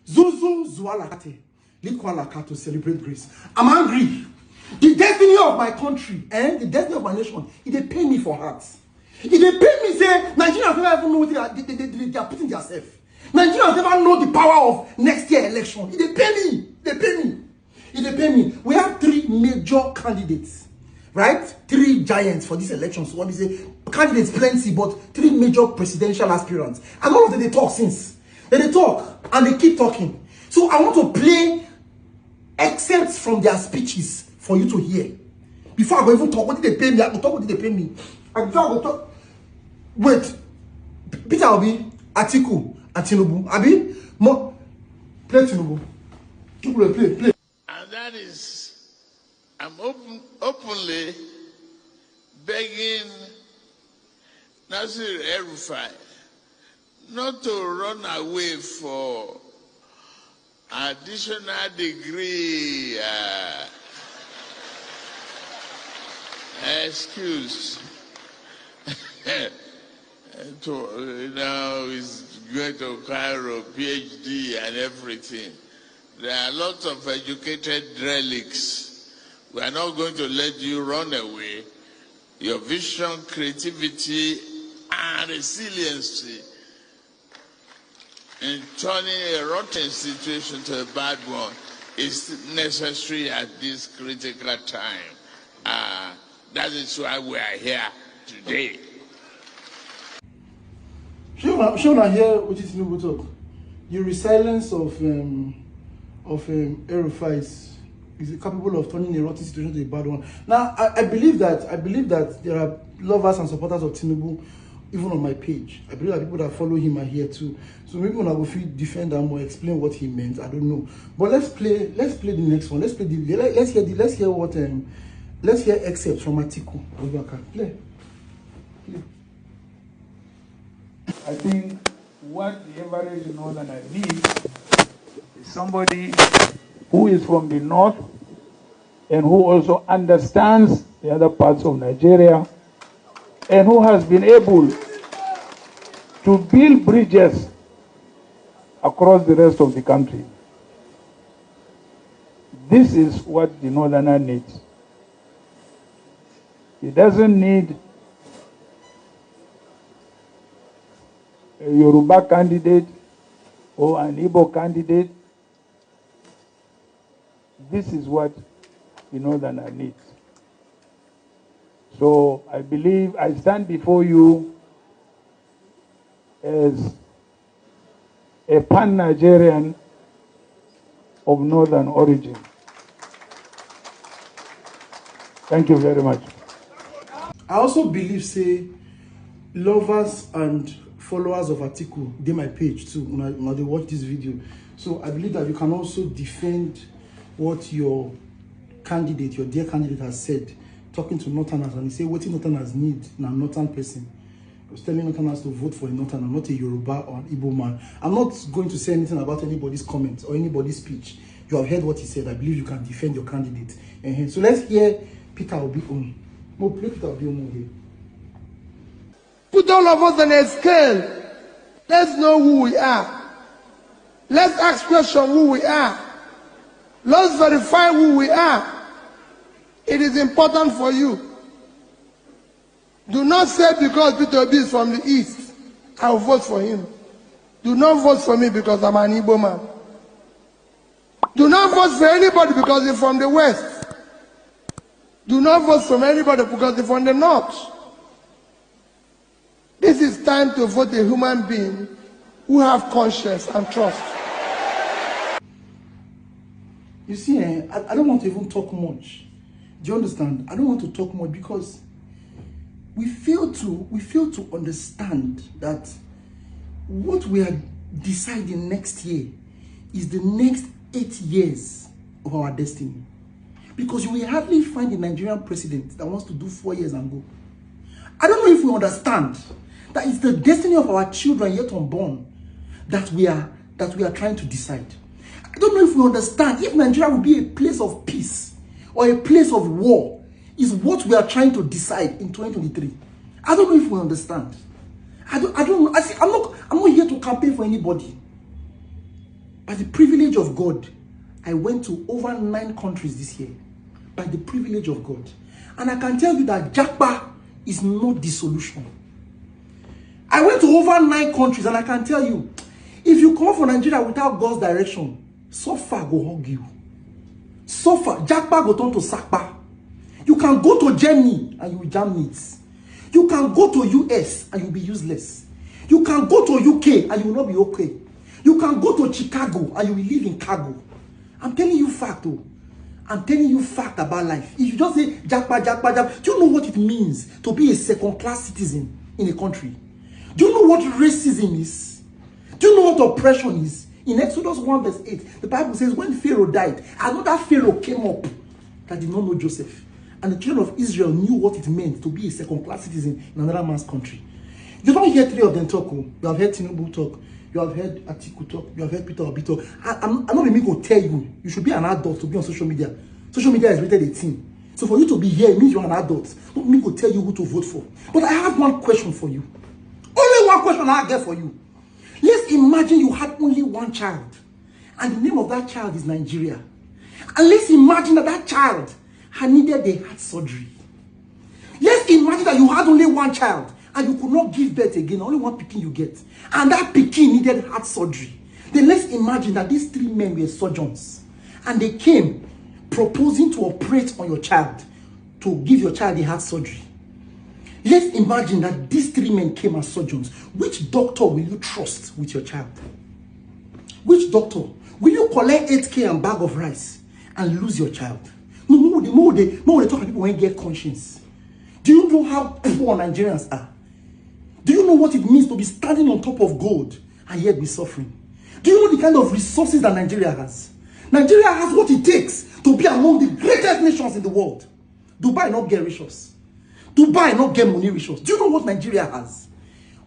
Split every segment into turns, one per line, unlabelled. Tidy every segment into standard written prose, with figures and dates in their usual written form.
Zalakate, to celebrate grace. I'm angry. The destiny of my country and the destiny of my nation, they pay me for heart. If they pay me, say, Nigerians never even know what they are putting themselves. Nigerians never know the power of next year election. If they pay me, they pay me. If they pay me, we have 3 major candidates, right? 3 giants for this election. So what they say, candidates plenty, but 3 major presidential aspirants. And all of them, they talk since. They talk and they keep talking. So I want to play excerpts from their speeches for you to hear. Before I go even talk, what did they pay me? I go talk, what did they pay me? And before I go talk, wait, Peter Obi, Atiku, and Tinubu. Abi, play Tinubu. Play.
And that is, I'm openly begging Nasir El-Rufai not to run away for additional degree excuse. He's going to Cairo, PhD and everything. There are lots of educated relics. We are not going to let you run away. Your vision, creativity, and resiliency in turning a rotten situation to a bad one is necessary at this critical time. That is why we are here today.
Shona here, which is Tinubu talk. The resilience of El-Rufai is capable of turning a rotten situation to a bad one. Now, I believe that there are lovers and supporters of Tinubu even on my page. I believe that people that follow him are here too. So maybe when I will feel defend them or explain what he meant, I don't know. But let's play the next one. Let's hear excerpts from Atiku Abubakar. Play.
I think what the average northerner needs is somebody who is from the north and who also understands the other parts of Nigeria and who has been able to build bridges across the rest of the country. This is what the northerner needs. He doesn't need a Yoruba candidate or an Igbo candidate. This is what the northerner needs. So I believe I stand before you as a pan-Nigerian of northern origin. Thank you very much.
I also believe, say, lovers and followers of Atiku, they my page too, when they watch this video. So I believe that you can also defend what your candidate, your dear candidate has said, talking to Northerners, and he say, what Northerners need now, Northern person. I was telling Northerners to vote for a Northerner, not a Yoruba or an Igbo man. I'm not going to say anything about anybody's comments or anybody's speech. You have heard what he said. I believe you can defend your candidate. So let's hear Peter Obi on. More play Peter Obi on here.
Put all of us on a scale. Let's know who we are. Let's ask questions who we are. Let's verify who we are. It is important for you. Do not say because Peter Obi is from the east, I will vote for him. Do not vote for me because I'm an Igbo man. Do not vote for anybody because they're from the west. Do not vote for anybody because they're from the north. This is time to vote a human being who have conscience and trust.
You see, I don't want to even talk much. Do you understand? I don't want to talk much because we fail to understand that what we are deciding next year is the next 8 years of our destiny. Because you will hardly find a Nigerian president that wants to do 4 years and go. I don't know if we understand that it's the destiny of our children yet unborn that we are trying to decide. I don't know if we understand if Nigeria will be a place of peace or a place of war is what we are trying to decide in 2023. I don't know if we understand. I don't know. I'm not here to campaign for anybody. By the privilege of God, I went to over 9 countries this year. By the privilege of God. And I can tell you that Japa is not the solution. I went to over 9 countries and I can tell you, if you come from Nigeria without God's direction, so far go hug you. So far, Japa go turn to Sakpa. You can go to Germany and you will jam needs. You can go to US and you'll be useless. You can go to UK and you will not be okay. You can go to Chicago and you will live in cargo. I'm telling you fact though. I'm telling you fact about life. If you just say Japa, Japa, Japa, do you know what it means to be a second-class citizen in a country? Do you know what racism is? Do you know what oppression is? In Exodus 1 verse 8, the Bible says when Pharaoh died, another Pharaoh came up that did not know Joseph. And the children of Israel knew what it meant to be a second-class citizen in another man's country. You don't hear 3 of them talk. You have heard Tinubu talk. You have heard Atiku talk. You have heard Peter Obi talk. I'm not going to tell you. You should be an adult to be on social media. Social media is rated 18. So for you to be here, it means you're an adult. Not me to tell you who to vote for. But I have one question for you. Only one question I have for you. Let's imagine you had only one child. And the name of that child is Nigeria. And let's imagine that that child had needed a heart surgery. Let's imagine that you had only one child and you could not give birth again. Only one pikin you get. And that pikin needed heart surgery. Then let's imagine that these 3 men were surgeons. And they came proposing to operate on your child to give your child a heart surgery. Let's imagine that these 3 men came as surgeons. Which doctor will you trust with your child? Which doctor? Will you collect 8K and bag of rice and lose your child? No, more they talk to people when get conscience. Do you know how poor Nigerians are? Do you know what it means to be standing on top of gold and yet be suffering? Do you know the kind of resources that Nigeria has? Nigeria has what it takes to be among the greatest nations in the world. Dubai not get resources. Dubai not get money resources. Do you know what Nigeria has?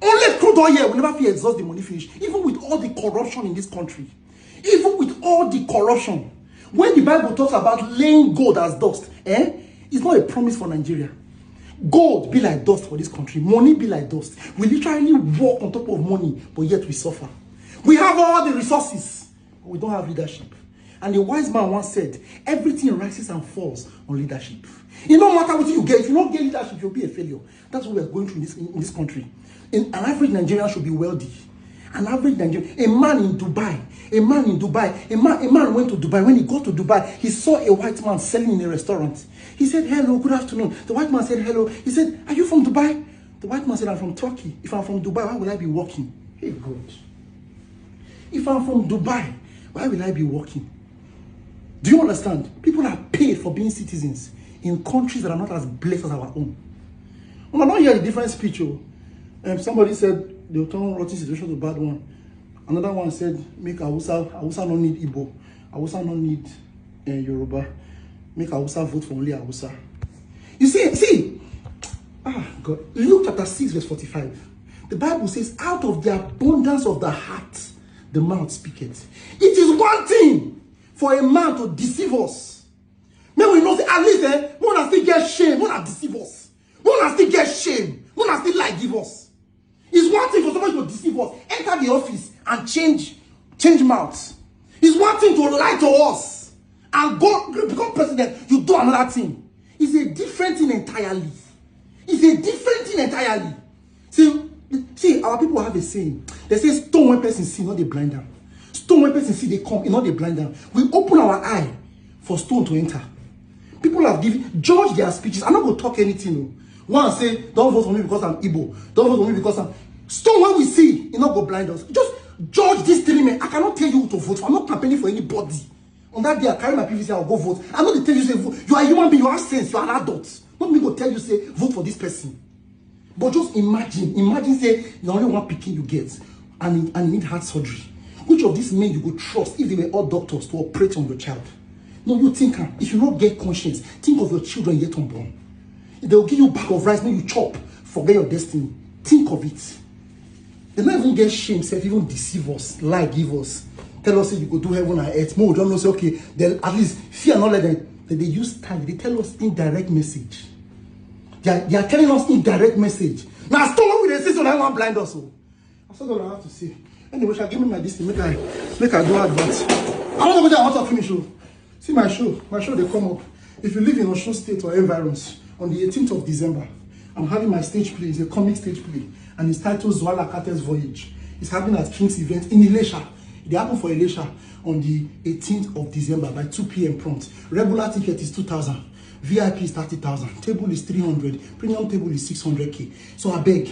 Only crude oil will never feel exhaust the money finish. Even with all the corruption in this country. Even with all the corruption. When the Bible talks about laying gold as dust, it's not a promise for Nigeria. Gold be like dust for this country. Money be like dust. We literally walk on top of money, but yet we suffer. We have all the resources, but we don't have leadership. And the wise man once said, everything rises and falls on leadership. It no matter what you get. If you don't get leadership, you'll be a failure. That's what we're going through in this country. An average Nigerian should be wealthy. An average Nigerian, a man in Dubai, a man went to Dubai. When he got to Dubai, he saw a white man selling in a restaurant. He said, hello, good afternoon. The white man said, hello. He said, are you from Dubai? The white man said, I'm from Turkey. If I'm from Dubai, why will I be working? Hey, God. If I'm from Dubai, why will I be working? Do you understand? People are paid for being citizens in countries that are not as blessed as our own. Well, I don't hear a different speech. Somebody said they'll turn rotten situation to a bad one. Another one said, make Hausa no need Igbo. Hausa no need Yoruba. Make Hausa vote for only Hausa. You see, God. Luke chapter 6 verse 45. The Bible says, out of the abundance of the heart, the mouth speaketh. It is one thing for a man to deceive us. May we know, at least, we want to still get shame. We want to deceive us. We want to still get shame. We want to still lie give us. It's one thing for somebody to deceive us, enter the office and change mouths. It's one thing to lie to us and go become president. You do another thing. It's a different thing entirely. It's a different thing entirely. See, our people have a saying. They say, stone when person see, not they blind them. Stone when person see, they come, not they blind them. We open our eye for stone to enter. People have given, judge their speeches. I'm not going to talk anything. No. One say, don't vote for me because I'm Igbo. Don't vote for me because I'm... Stone when we see, it not go blind us. Just judge this 3 men. I cannot tell you who to vote for. I'm not campaigning for anybody. On that day, I carry my PVC, I'll go vote. I'm not going to tell you, say, vote. You are a human being, you have sense, you are an adult. Not me go tell you, say, vote for this person. But just imagine, say, you only one picking you get, and you need heart surgery. Which of these men you would trust if they were all doctors to operate on your child? No, you think, if you not get conscience, think of your children yet unborn. They'll give you a bag of rice, when you chop, forget your destiny. Think of it. They don't even get shame, say, even deceive us, lie, give us. Tell us, say, you go do heaven and earth. More, don't know, say, okay, they'll at least fear not let them. They use time, they tell us indirect message. They are telling us indirect message. Now, stop with the system, I want blind us. That's what I have to say. Anyway, shall give me my this make I do advance. I don't know whether I want to finish. Oh. See my show. My show, they come up. If you live in Osun State or environs, on the 18th of December, I'm having my stage play. It's a comic stage play. And it's titled Zalakate's Voyage. It's happening at King's Event in Ilesha. They happen for Ilesha on the 18th of December by 2 p.m. prompt. Regular ticket is 2,000. VIP is 30,000. Table is 300. Premium table is 600K. So I beg,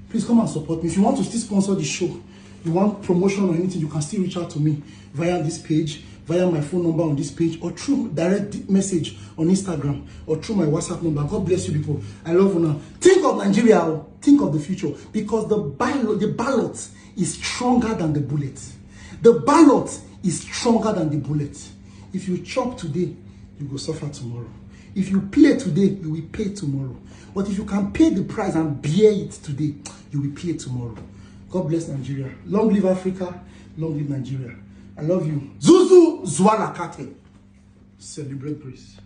please come and support me. If you want to still sponsor the show, you want promotion or anything, you can still reach out to me via this page, via my phone number on this page, or through direct message on Instagram, or through my WhatsApp number. God bless you people. I love you now. Think of Nigeria. Think of the future. Because the ballot is stronger than the bullet. The ballot is stronger than the bullet. If you chop today, you will suffer tomorrow. If you play today, you will pay tomorrow. But if you can pay the price and bear it today, you will pay tomorrow. God bless Nigeria. Long live Africa. Long live Nigeria. I love you. Zuzu Zalakate. Celebrate grace.